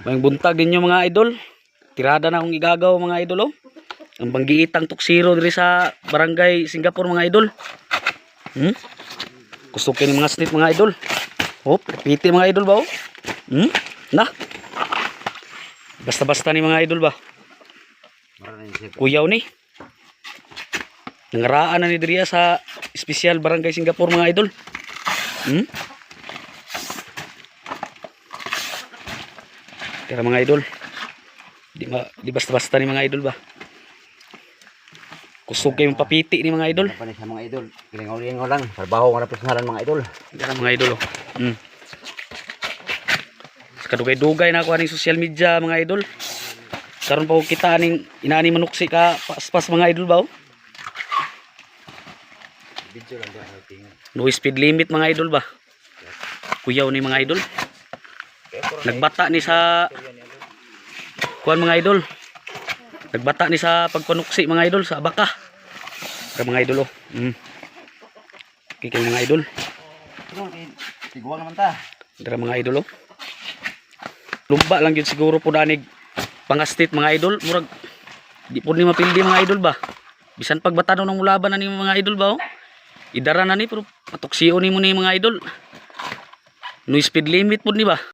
May buntag din yung mga idol. Tirada na akong igagaw mga idol oh. Ang banggiitang tuksiro diri sa barangay Singapore mga idol. Kusukin yung mga snit mga idol. Oh, piti mga idol ba oh. Na. Basta-basta ni mga idol ba. Kuyaw ni. Nangaraan na ni diri sa espesyal barangay Singapore mga idol. Tara mga idol. Di basta-basta ni mga idol ba. Kusog kayong papiti ni mga idol. Apa ni sa mga idol? Kilingaw-lingaw lang. Trabaho nga na personalan mga idol. Tara mga idol oh. Sa kadugay-dugay na ako aning social media mga idol. Karon pa ko kita aning inaani manuksi ka paspas mga idol ba oh. Video lang din tingin. No speed limit mga idol ba. Kuyaw ni mga idol. Nagbata ni sa kuan mga idol. Nagbata ni sa pagpanuksi mga idol sa abaka. Para mga idol oh. Kikil mga idol. Tiguan naman ta. Dara mga idol oh. Lumba lang yun siguro po danig pangastit mga idol. Murag di po ni mapildi mga idol ba. Bisan pagbata ng mulaban na ni mga idol ba oh. Idara na ni pero patuksiyo ni mo ni mga idol. No speed limit po ni ba.